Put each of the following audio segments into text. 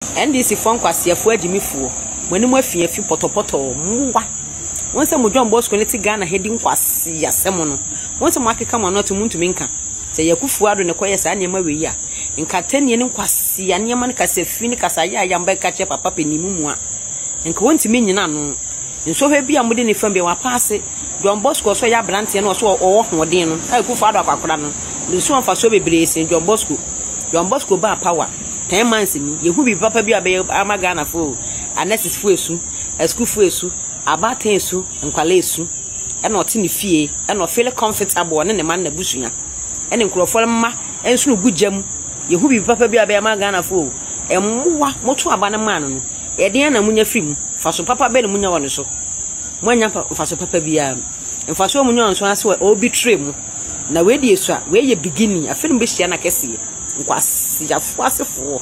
NDC phone kwase afo agimifuo mwanim afi potopoto mwa wonse mo John Bosco ne ti Ghana heading kwase yasem no wonse mo akeka mo no to muntumi nka se yakufu ado ne koye sa nyema we yi a nka tanie ne kwase ya nyema ne kasa fi ne kasa ya yamba ka che papa penimu mu a nka wontimi nyina no nso hwe bia mo de ne fam bia wa paase John Bosco so ya brante no so owo hoden no akufu ado akwakora no nso amfa so bebre se John Bosco ba power 10 months ni yehu bi papa bi abe amagana fo anesis fo esu school fo esu abaten esu nkwala esu e na oti ne fie e na feel comfortable ne man na busunya e ne nkrofo mma ensu no gujam yehu bi papa bi abe amagana fo emwa moto aba ne man no e de na munya fim faso papa be ne munya won so mwanya faso papa bi a mfaso munya won so ase obi trem na we di esu a we ye beginning afenu be hia na kese nkwasi afo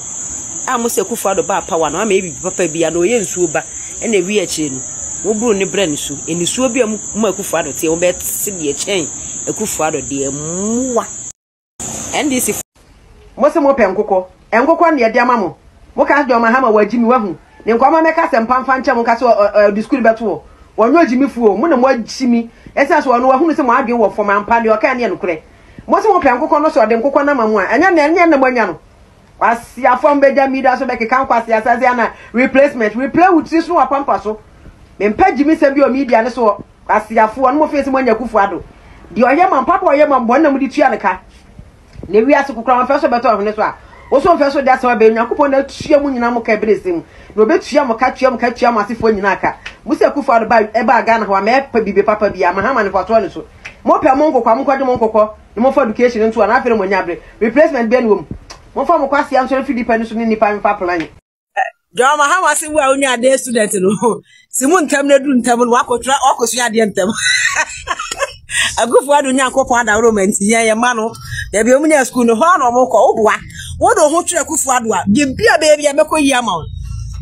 amose kufa do ba power na ma ebi papa bia na oye nsuo ba e na wi achi no wo buru ne bra nsu enisuo bia mu akufa do tie wo be se de chen akufa do de muwa NDC mose mo penkoko enkoko na ye de amamo mo ka do ma hama wagimi wahu ne nkoma me ka sempamfa nche mo ka so discourse beto wonyo agimi fuo mo na mo agimi esa so no wahu no se mo adwen wo fom ampa de o ka ne enukure mose mo penkoko no so de nkoko na mamu a enya na mo nya no kwasi afom beja mida so be kan kwasi asase na replacement replay with this no apampa so me mpaji mi se bi o media ne so kwasi afo no mo face mo nya kufu ado di oye man papa oye man bon na mu di tua ne ka ne wi aso kokra man fe so beto ne so a wo so fe so da se be nyakupo na tua mu nyina mo ka bresim no be tua mo ka tua mo asefo nyina aka mu se kufu ado ba e ba ga na ho ma pa bibe papa bia ma ha ma ne foto ne so mo pe mo nkokwa mo kwade mo nkokko ni mo for education nto na afere mo nya bre replacement be no mo fa mo kwasi am so Philippe so ni nipa mfa plan Joma ha wasi wa onya de student no simu ntam na du ntam no wakotra okosu ade ntam agufu adu nya akopon ada roman ye ma no ya bi omunya school no ho na mo ko oboa wo do ho twa kufu adu a bi bia be bia meko yi ama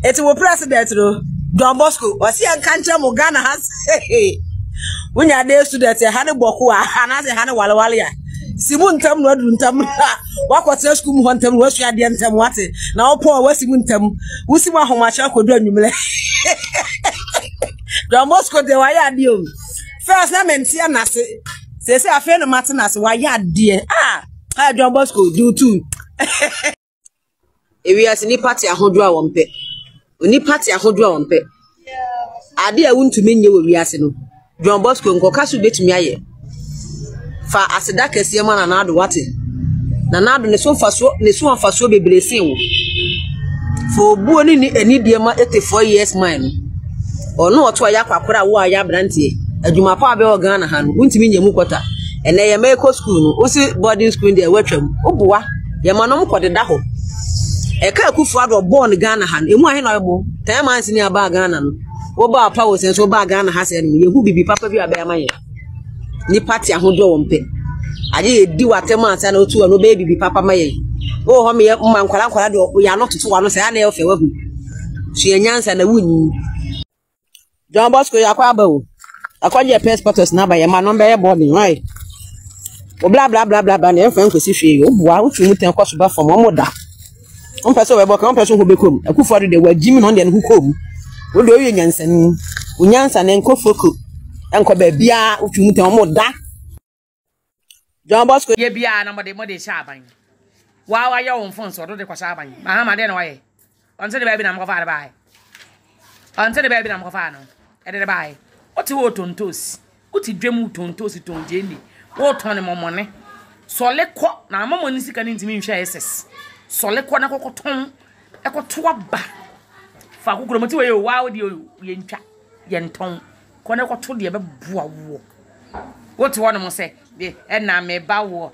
eti wo president no John Bosco wasi anka nche mo Ghana has onya de student ha ne boku a na se ha ne walewale ya simu ntam no adu ntam wakwata school mu ntam wasu ade ntam wate na opo wasimu ntam wusimu ahomacha akodu anwumle John Bosco de wa ya ade o first na mentia na se afi no mate na se wa ya ade John Bosco do too ewi asini party ahodo a wonpe oni party ahodo a wonpe ade a wuntumi nye wo wi ase no John Bosco nkoka so betumi aye fa aseda kese ma na ado wate na ado ne so faso bebrese wo fo buo ni anidie ma 84 years man ono oto ya kwakora wo aya brantie adwuma pa be o Ghana ha no untimi nyamu kwota ene ye meko school no osi boarding school dey watwam obuwa ye manom kodeda ho e ka akufu ado born Ghana ha no emu ahe na obo 10 months ni aba Ghana no wo ba pa wo senso ba Ghana ha se no ye hu bibi papa bi aba amaye ni party ahodo wo mpe aje edi watema asa na otu no baby papa maye o ho me mma nkwala de ya no toto wa no se ya na e ofe wahu su enyansa na wunyi John Bosco ya kwa ba o akwaje passports na ba ye ma no be ye boarding right o bla bla bla bla na enfa nkosi hwe o bua o twu muten kwaso ba fam o moda on person we bo kan person ho bekom akufo de wagimi no de no hukom o de o ye nyansa ni unyansa na nkofoko enko ba bia o twu muten o moda John Bosco ye bia na mode sha ban wa ya won fon so do de kwasha ban ma ha ma de na wa ye on se de ba bi na mo fa de bai on se de ba bi na mo fa no e de bai o ti wo tontos o ti dwem tontos tonje ni wo ton momone so le ko na momoni sika ni ntimi nhwa SS so le ko na kokoton e ko to aba fa kokoro moti we wa wo de ye ntwa ye nton ko na ko to de be bua wo wo ti wono mo se de na me ba wo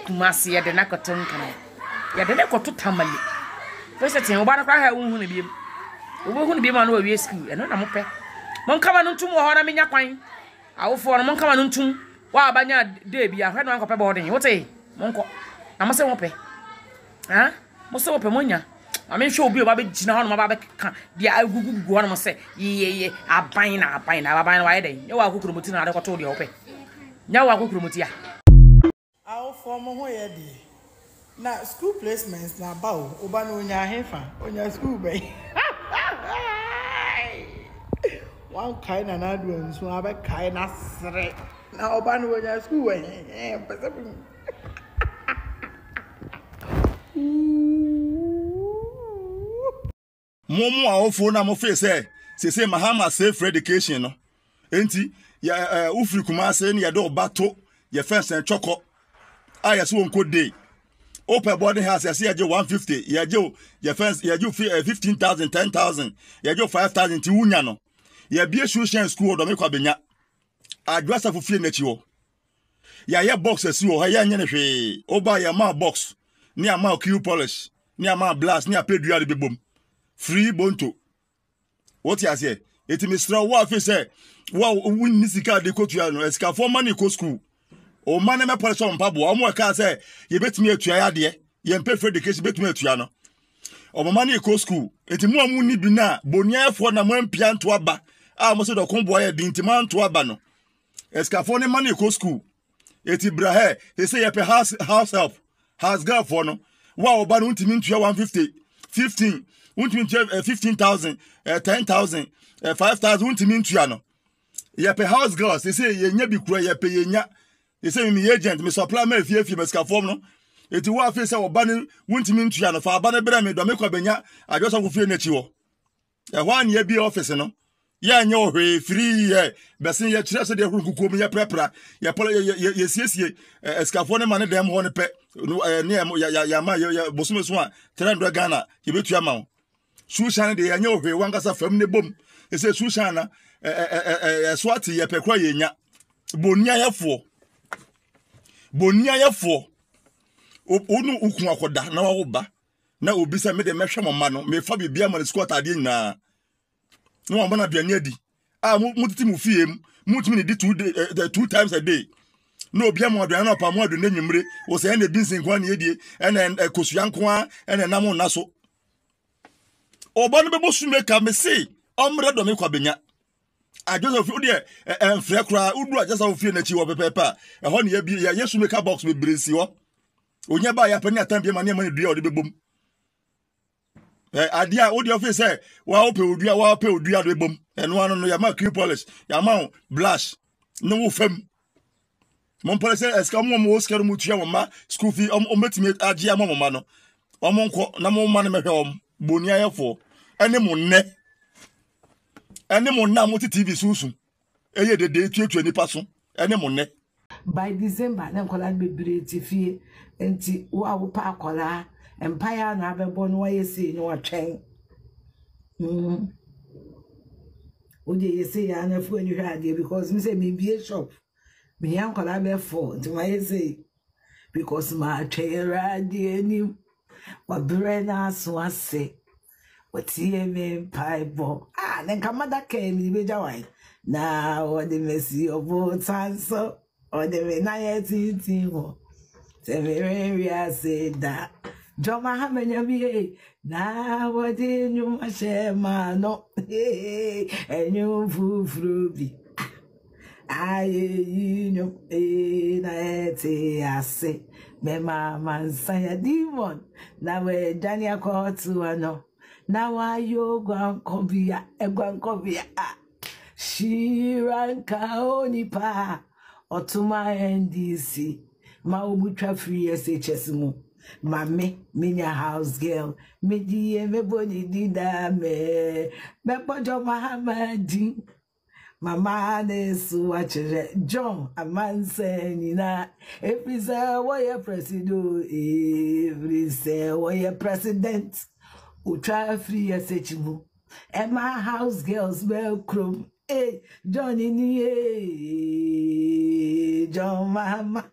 kumase ye de na koton kan ye de ko to tamale president wo ba na kwa ha wo hu ne biem wo hu ne biem na wo wi school e no na mo pe mon kama no ntum wo ho na menya kwan awofo no mon kama no ntum wa abanya de bia hwe no ankope boarding wo te monko na mo se wo pe mo se wo pe monya ame hwe obi o ba be gina ho no ba be ka dia agugugu ho no mo se ye aban na wa ye den ye wa akukuru moti na de ko to de wo pe nya wa akukuru moti a awofo mo ho ye de Na school placements na bao oba no nya hefa onya school bay. One kind and another one so aba kai na sre. Na oba no nya school way. Momo a ofo na mo fe say Mahama safe for education no. Enti ya ufri kuma say ne ya do bato ya fence and choko. Ah so wonko day. Open boarding house ya say ya 150 ya je ya fence ya 15,000 10,000 ya je 5,000 ti wunya no. Ya bie social school do me kwa benya. Adwasa fu fie na chi ho. Ya ye box asi ho ya nye ne hwe. Oba ya ma box ni ama Q polish ni ama blast ni apedua de bebom. Free bonto. What you say? It Mr. Wafi say, wow, win Nisika de Cotuano, esca for money co school. O man, me person pabo, or more car say, you bet me a triade, you pay for the case bet me a triano. O money co school, it more money bina, bonia for na mon pian to aba. I must have combo a dintiman to abano. Esca for money co school. Eti brahe, they say a house help, house girl for no. Wow, but won't mean to 150, 15. Won't mean 15,000, 10,000, 5,000. Won't mean to no. Ye pay house girls. They say ye be kura ye pay ye nya. They say me agent me supply me if me ska form no. Eti wa fe say obane won't mean to no. For abane bra me do me kwa benya. I just have fe na chi wo. E one ye be office no. Ye anya ohwe free ye. Besin ye kire so de hukuku me ye prepra. Ye polo ye siesie ska form ne man dem ho ne pe. Ne ya ma ye bosume so a 300 Ghana ye betu ama. Sushan de anya ohwe wankasa fam ne bom. E say Sushan na swati ye pekwa ye nya. Bonia yefo. Onu ukun akoda na wa ba. Na obi se me de mehwe mama no me fa bibia ma squat ade nyina. No wa bona duane adi. Ah mutiti mu fie mutimi ne di 2 times a day. No obi am aduane na pa mu aduane nyimre. Wo se na binsin kwa na yedie ena kosuanko a ena nam na so. Oba no be bosume ka me sei omre do me kwa benya. I just of you and Frekra, Udu, just of fear that you were pepper. A honey, yes, make a box with Brisio. When you buy a penny at time, money do the boom. Idea, what your face say? Well, pay would do the boom, and one on your mark, you polish, your mount, blush, no femme. Mon police has come on most Karamutia, ma, school fee, ometimate Agia Momano. Omonco, no more money, my home, Bonia for, and no ne. Ene mo na mo TV susu eye de 20 person ene mo ne by December na kola bebre tifie enti wa wo pa kola empire na abebo no ye sei no atwen o de ye sei ya na fu ani hwa de because me say me be shop me yan kola be for enti wa ye sei because ma atwen radio ni wa bre na so ase what's ye me piebo then kamada came in the Jawai. Now, what the mercy of both hands, so, or the night team. Severia said that. John Mahaman, you now what in you, my share, man, no, and you fool fruity. I, you know, I say, me mamma, say a demon. Now, where Daniel called to a no. Now I yo gwankobia egwankobia shiranka onipa otuma NDC ma obutwa free SHS mu mame minya house girl medie meboni dida me bojo Mahamadi mama nesu wachere John amanse nina every say wo president every say wo president Utra free SHM. And my house girls welcome. Hey, Johnny ni John Mahama.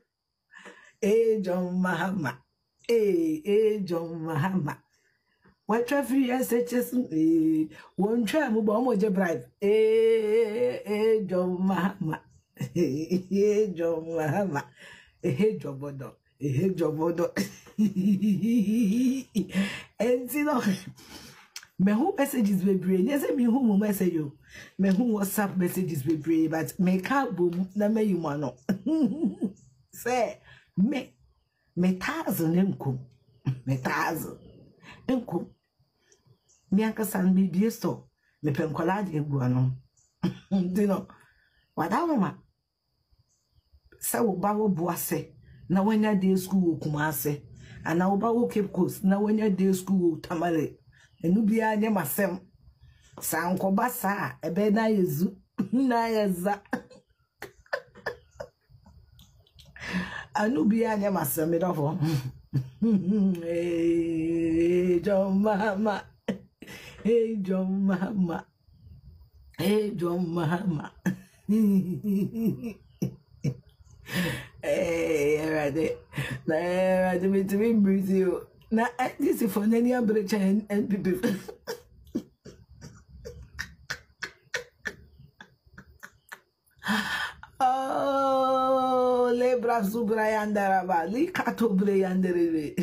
Hey, John Mahama. Hey, John Mahama. What free SHM? One try move on with your bribe. Hey, John Mahama. Hey, John Mahama. Hey, John Bodo. Hey, John Bodo. And you know, me who messages we bring. Yes, me who message you. Me who WhatsApp messages we bring. But me can't boom. Na me you mano. Say me 1,000 emko. Metazo. Enko. Mianka san mi biesto. Me penkola de guano. Dino. Wadawoma. Sa wo ba wo boase. Na wanya day school Kumase. Ana wo ba wo Cape Coast. Na wanya day school Tamale. Enu bia nye masem. Sa nko basa ebe na yezu. Na yeza. Anu bia nye masem edofo. Hey, John Mama. Hey, John Mama. Hey, John Mama. Hey, ready. Ready me to be busy. Now, this is for any breach and people. Oh, lebra subra yandaraba, li kato bre yandere.